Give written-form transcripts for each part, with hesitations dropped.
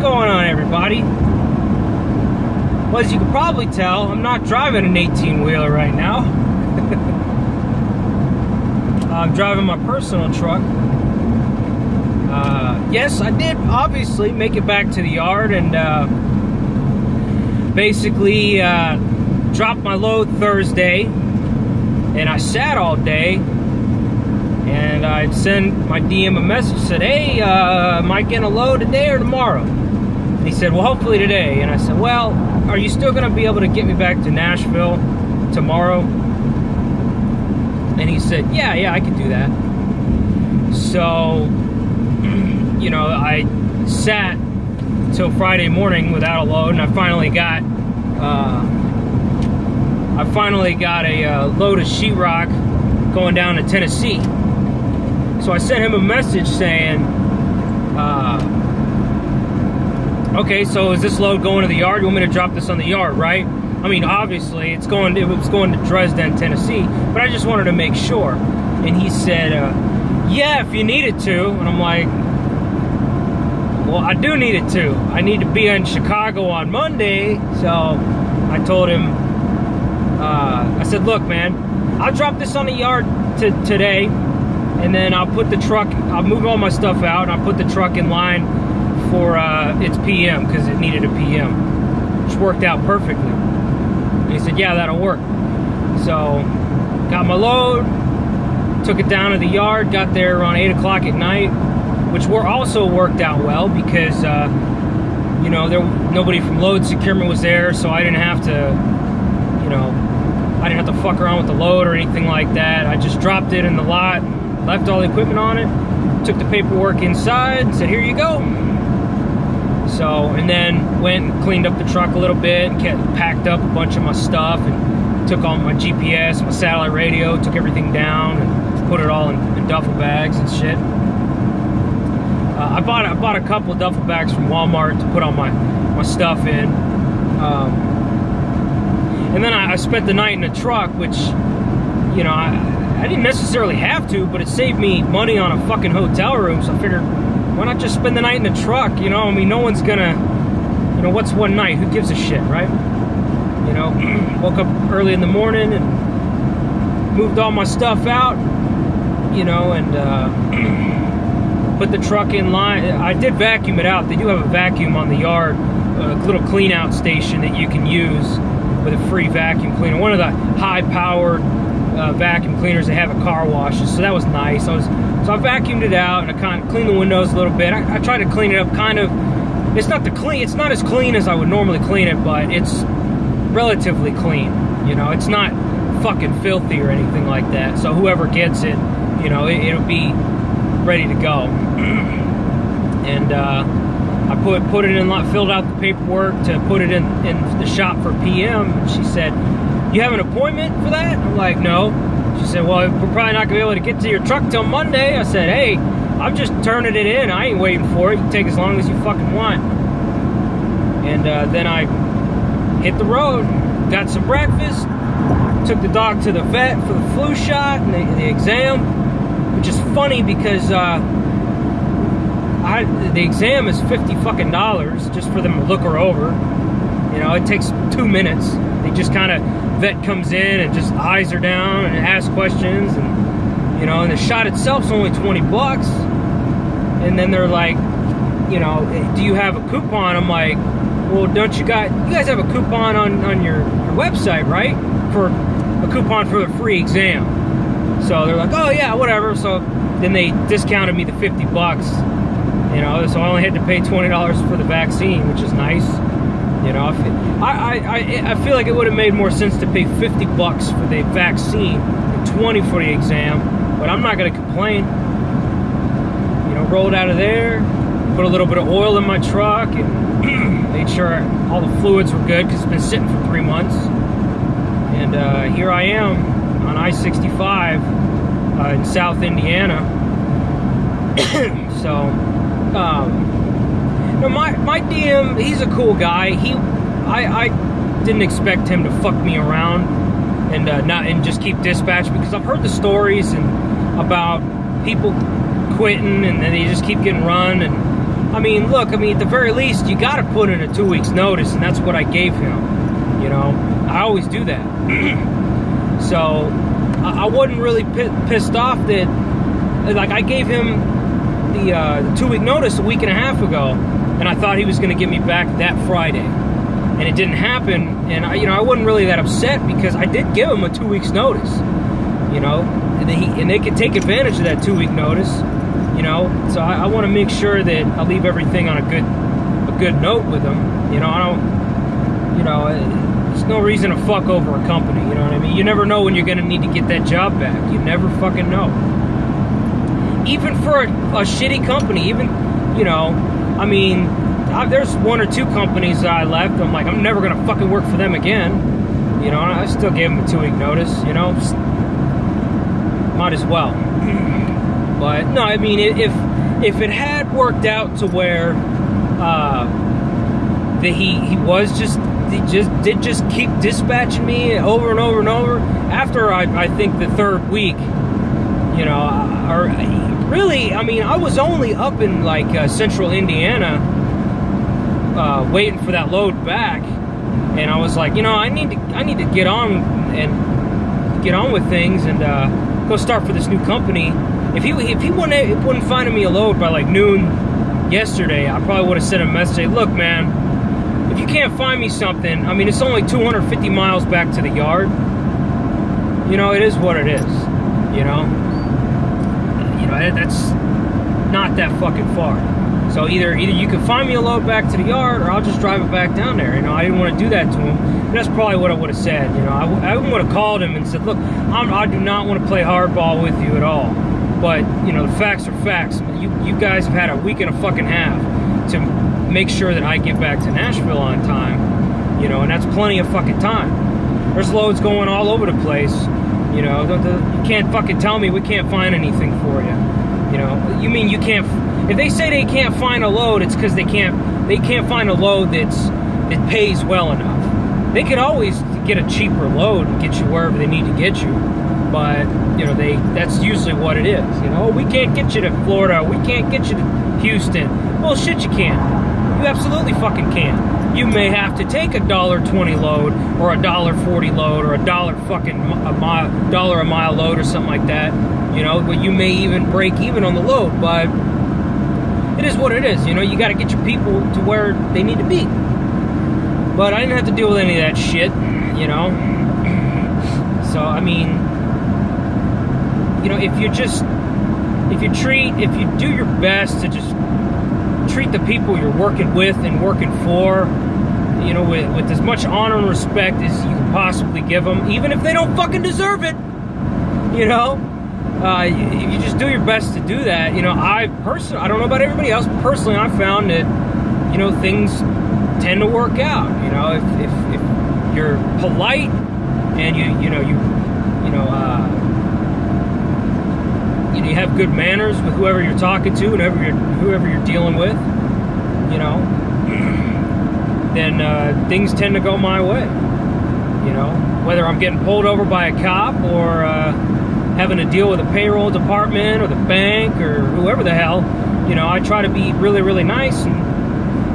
going on, everybody? Well, as you can probably tell, I'm not driving an 18-wheeler right now. I'm driving my personal truck. Yes, I did obviously make it back to the yard and basically dropped my load Thursday, and I sat all day, and I'd send my DM a message, said, hey, am I getting a load today or tomorrow? And he said, well, hopefully today. And I said, well, are you still going to be able to get me back to Nashville tomorrow? And he said, yeah, I can do that. So, you know, I sat till Friday morning without a load, and I finally got a load of sheetrock going down to Tennessee. So I sent him a message saying, okay, so is this load going to the yard? You want me to drop this on the yard, right? I mean, obviously, it was going to Dresden, Tennessee, but I just wanted to make sure. And he said, yeah, if you needed to. And I'm like, well, I do need it to. I need to be in Chicago on Monday. So I told him, I said, look, man, I'll drop this on the yard today, and then I'll put the truck, I'll move all my stuff out, and I'll put the truck in line for its PM, because it needed a PM, which worked out perfectly. And he said, yeah, that'll work. So got my load, took it down to the yard, got there around 8 o'clock at night, which also worked out well because, you know, nobody from load securement was there, so I didn't have to, you know, I didn't have to fuck around with the load or anything like that. I just dropped it in the lot, left all the equipment on it, took the paperwork inside, said, here you go. So, and then went and cleaned up the truck a little bit, and packed up a bunch of my stuff, and took all my GPS, my satellite radio, took everything down, and put it all in duffel bags and shit. I bought a couple of duffel bags from Walmart to put all my stuff in. And then I spent the night in the truck, which, you know, I didn't necessarily have to, but it saved me money on a fucking hotel room, so I figured, why not just spend the night in the truck, you know? I mean, no one's gonna, you know, what's one night? Who gives a shit, right? You know, woke up early in the morning and moved all my stuff out, you know, and put the truck in line. I did vacuum it out. They do have a vacuum on the yard, a little clean out station that you can use with a free vacuum cleaner. One of the high-powered vacuum cleaners that have a car wash, so that was nice. So I vacuumed it out, and I kind of cleaned the windows a little bit. I tried to clean it up kind of. It's not as clean as I would normally clean it, but it's relatively clean. You know, it's not fucking filthy or anything like that. So whoever gets it, you know, it'll be ready to go. And I put it in, filled out the paperwork to put it in the shop for PM. And she said, you have an appointment for that? I'm like, no. She said, well, we're probably not gonna be able to get to your truck till Monday. I said, hey, I'm just turning it in. I ain't waiting for it. You can take as long as you fucking want. And then I hit the road, got some breakfast, took the dog to the vet for the flu shot and the exam, which is funny because the exam is $50 fucking just for them to look her over. You know, it takes 2 minutes. They just kind of, vet comes in and just eyes her down and asks questions, and you know, and the shot itself's only $20. And then they're like, you know, do you have a coupon? I'm like, well, don't you guys have a coupon on your website, right? For a coupon for the free exam. So they're like, oh yeah, whatever. So then they discounted me the $50. You know, so I only had to pay $20 for the vaccine, which is nice. You know, I feel like it would have made more sense to pay $50 for the vaccine and $20 for the exam, but I'm not going to complain. You know, rolled out of there, put a little bit of oil in my truck, and made sure all the fluids were good because it's been sitting for 3 months. And here I am on I-65 in South Indiana. So, no, my DM, he's a cool guy. I didn't expect him to fuck me around and just keep dispatch, because I've heard the stories and about people quitting and then they just keep getting run, and I mean, look, I mean, at the very least, you got to put in a 2 weeks notice, and that's what I gave him. You know, I always do that. So I wasn't really pissed off that, like, I gave him the 2 week notice a week and a half ago, and I thought he was going to get me back that Friday, and it didn't happen. And I wasn't really that upset because I did give him a 2 weeks notice. You know, and they could take advantage of that 2 week notice. You know, so I want to make sure that I leave everything on a good note with them. You know, I don't, you know, there's no reason to fuck over a company. You know what I mean? You never know when you're gonna need to get that job back. You never fucking know. Even for a shitty company, even, you know, I mean, there's one or two companies that I left. I'm like, I'm never gonna fucking work for them again. You know, I still gave them a 2 week notice. You know, might as well. But no, I mean, if it had worked out to where that he did just keep dispatching me over and over and over after I think the third week, you know, or really, I mean, I was only up in like central Indiana waiting for that load back, and I was like, you know, I need to get on with things and go start for this new company. If he wouldn't find me a load by like noon yesterday, I probably would have sent a message, say, look, man, if you can't find me something, I mean, it's only 250 miles back to the yard. You know, it is what it is. You know, that's not that fucking far. So either you can find me a load back to the yard, or I'll just drive it back down there. You know, I didn't want to do that to him. And that's probably what I would have said. You know, I would have called him and said, look, I do not want to play hardball with you at all. But, you know, the facts are facts. You guys have had a week and a fucking half to make sure that I get back to Nashville on time. You know, and that's plenty of fucking time. There's loads going all over the place. You know, you can't fucking tell me we can't find anything for you. You know, you mean you can't... If they say they can't find a load, it's because they can't find a load that pays well enough. They could always get a cheaper load and get you wherever they need to get you. But, you know, that's usually what it is. You know, we can't get you to Florida. We can't get you to Houston. Well, shit, you can. You absolutely fucking can. You may have to take a $1.20 load or a $1.40 load or $1 a mile load or something like that. You know, but you may even break even on the load. But it is what it is. You know, you got to get your people to where they need to be. But I didn't have to deal with any of that shit, you know. So, I mean, you know, if you do your best to just treat the people you're working with and working for, you know, with as much honor and respect as you can possibly give them, even if they don't fucking deserve it, you know, if you just do your best to do that, you know, I don't know about everybody else, but personally, I found that, you know, things tend to work out. You know, if you're polite and you have good manners with whoever you're talking to and whoever you're dealing with, you know, then things tend to go my way. You know, whether I'm getting pulled over by a cop or having to deal with a payroll department or the bank or whoever the hell, you know, I try to be really, really nice, and,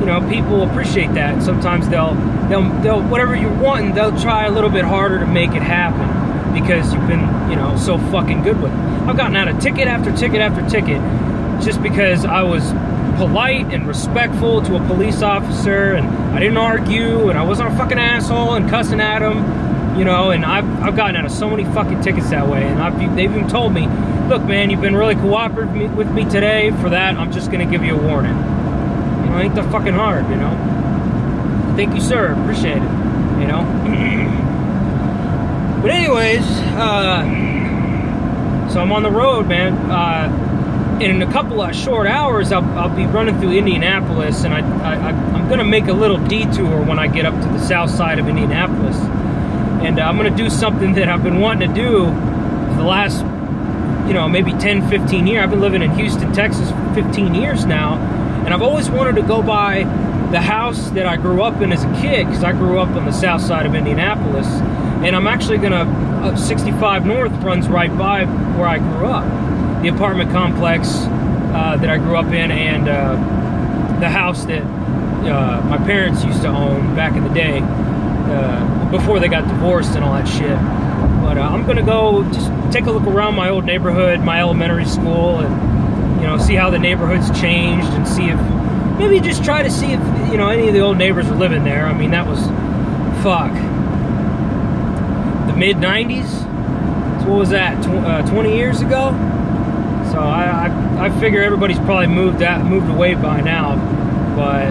you know, people appreciate that. Sometimes they'll whatever you're wanting, they'll try a little bit harder to make it happen because you've been, you know, so fucking good with it. I've gotten out of ticket after ticket after ticket just because I was polite and respectful to a police officer, and I didn't argue, and I wasn't a fucking asshole and cussing at him. You know, and I've gotten out of so many fucking tickets that way, and they've even told me, look, man, you've been really cooperative with me today. For that, I'm just gonna give you a warning. You know, ain't that fucking hard, you know? Thank you, sir. Appreciate it. You know? But anyways, so I'm on the road, man. In a couple of short hours, I'll be running through Indianapolis, and I'm gonna make a little detour when I get up to the south side of Indianapolis. And I'm going to do something that I've been wanting to do for the last, you know, maybe 10, 15 years. I've been living in Houston, Texas for 15 years now. And I've always wanted to go by the house that I grew up in as a kid, because I grew up on the south side of Indianapolis. And I'm actually going to, 65 North runs right by where I grew up. The apartment complex that I grew up in, and the house that my parents used to own back in the day, before they got divorced and all that shit. But I'm gonna go just take a look around my old neighborhood, my elementary school, and, you know, see how the neighborhood's changed, and see if, maybe just try to see if, you know, any of the old neighbors are living there. I mean, that was, fuck, the mid-90s? So what was that, 20 years ago? So I figure everybody's probably moved away by now. But,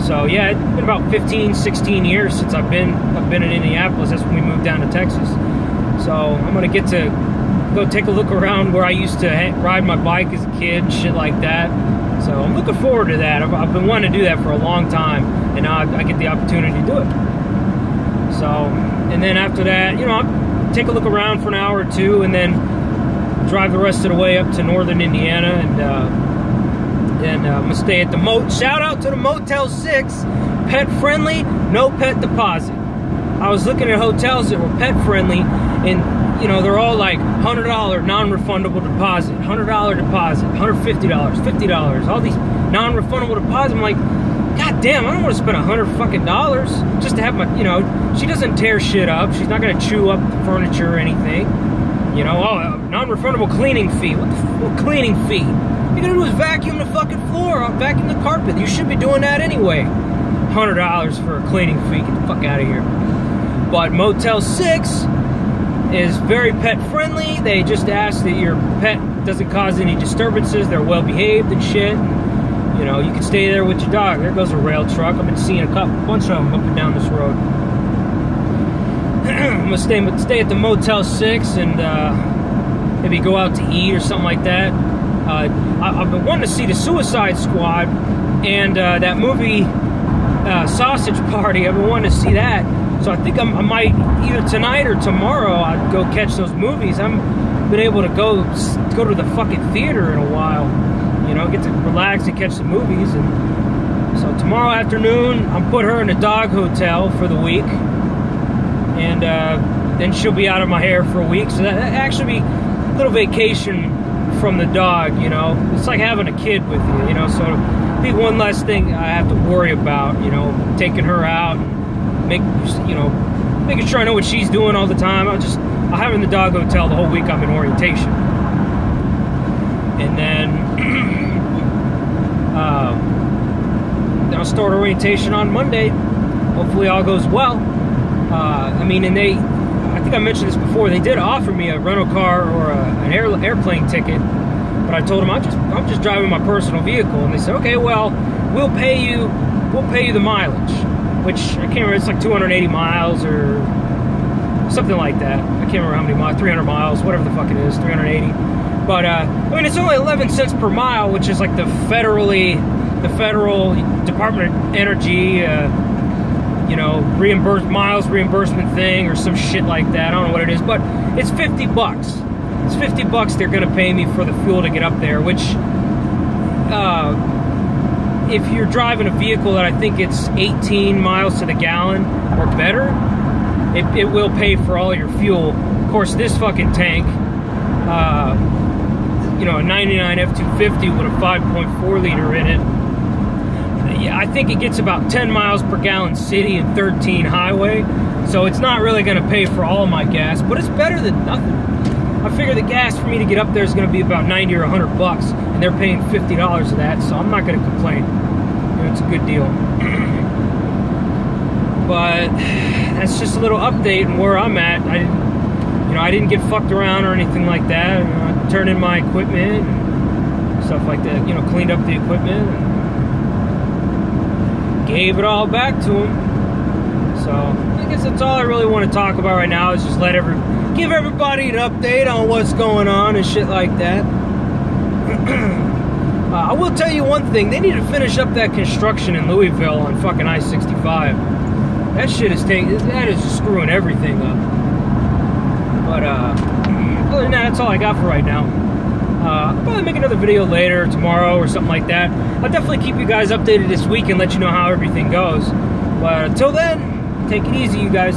so yeah, it's been about 15, 16 years since I've been in Indianapolis. That's when we moved down to Texas. So I'm gonna get to go take a look around where I used to ride my bike as a kid, shit like that. So I'm looking forward to that. I've been wanting to do that for a long time, and now I get the opportunity to do it. So, and then after that, you know, I'll take a look around for an hour or two, and then drive the rest of the way up to northern Indiana, and I'm gonna stay at the shout out to the Motel 6, pet friendly, no pet deposit. I was looking at hotels that were pet friendly, and, you know, they're all like $100 non-refundable deposit, $100 deposit, $150, $50, all these non-refundable deposits. I'm like, God damn, I don't want to spend $100 fucking just to have my, you know, she doesn't tear shit up. She's not going to chew up the furniture or anything. You know, oh, non-refundable cleaning fee. What cleaning fee? All you're going to do is vacuum the fucking floor, vacuum the carpet. You should be doing that anyway. $100 for a cleaning fee. Get the fuck out of here. But Motel 6 is very pet friendly. They just ask that your pet doesn't cause any disturbances. They're well behaved and shit. You know, you can stay there with your dog. There goes a rail truck. I've been seeing a bunch of them up and down this road. I'm gonna stay at the Motel 6 and maybe go out to eat or something like that. I've been wanting to see the Suicide Squad and that movie Sausage Party. I've been wanting to see that. So I think I might, either tonight or tomorrow, I'd go catch those movies. I haven't been able to go to the fucking theater in a while. You know, get to relax and catch the movies. And so tomorrow afternoon, I'm put her in a dog hotel for the week. And then she'll be out of my hair for a week. So that actually be a little vacation from the dog, you know. It's like having a kid with you, you know. So it'll be one less thing I have to worry about, you know, taking her out. Making sure I know what she's doing all the time. I'll have her in the dog hotel the whole week I'm in orientation. And then I'll start orientation on Monday. Hopefully all goes well. I mean, and I think I mentioned this before, they did offer me a rental car or an airplane ticket, but I told them I'm just driving my personal vehicle, and they said, okay, well, we'll pay you the mileage. Which, I can't remember, it's like 280 miles or something like that. I can't remember how many miles, 300 miles, whatever the fuck it is, 380. But, I mean, it's only 11 cents per mile, which is like the Federal Department of Energy, you know, miles reimbursement thing or some shit like that. I don't know what it is, but it's 50 bucks. It's 50 bucks they're going to pay me for the fuel to get up there, which, if you're driving a vehicle that I think it's 18 miles to the gallon or better, it will pay for all your fuel. Of course, this fucking tank, you know, a 99 F250 with a 5.4 liter in it, yeah, I think it gets about 10 miles per gallon city and 13 highway. So it's not really going to pay for all my gas, but it's better than nothing. I figure the gas for me to get up there is going to be about 90 or 100 bucks, and they're paying $50 of that, so I'm not going to complain. You know, it's a good deal. But that's just a little update on where I'm at. I didn't get fucked around or anything like that. You know, I turned in my equipment and stuff like that. You know, cleaned up the equipment and gave it all back to him. So I guess that's all I really want to talk about right now, is just give everybody an update on what's going on and shit like that. I will tell you one thing. They need to finish up that construction in Louisville on fucking I-65. That shit is just screwing everything up. But other than that, that's all I got for right now. I'll probably make another video later, tomorrow, or something like that. I'll definitely keep you guys updated this week and let you know how everything goes. But until then, take it easy, you guys.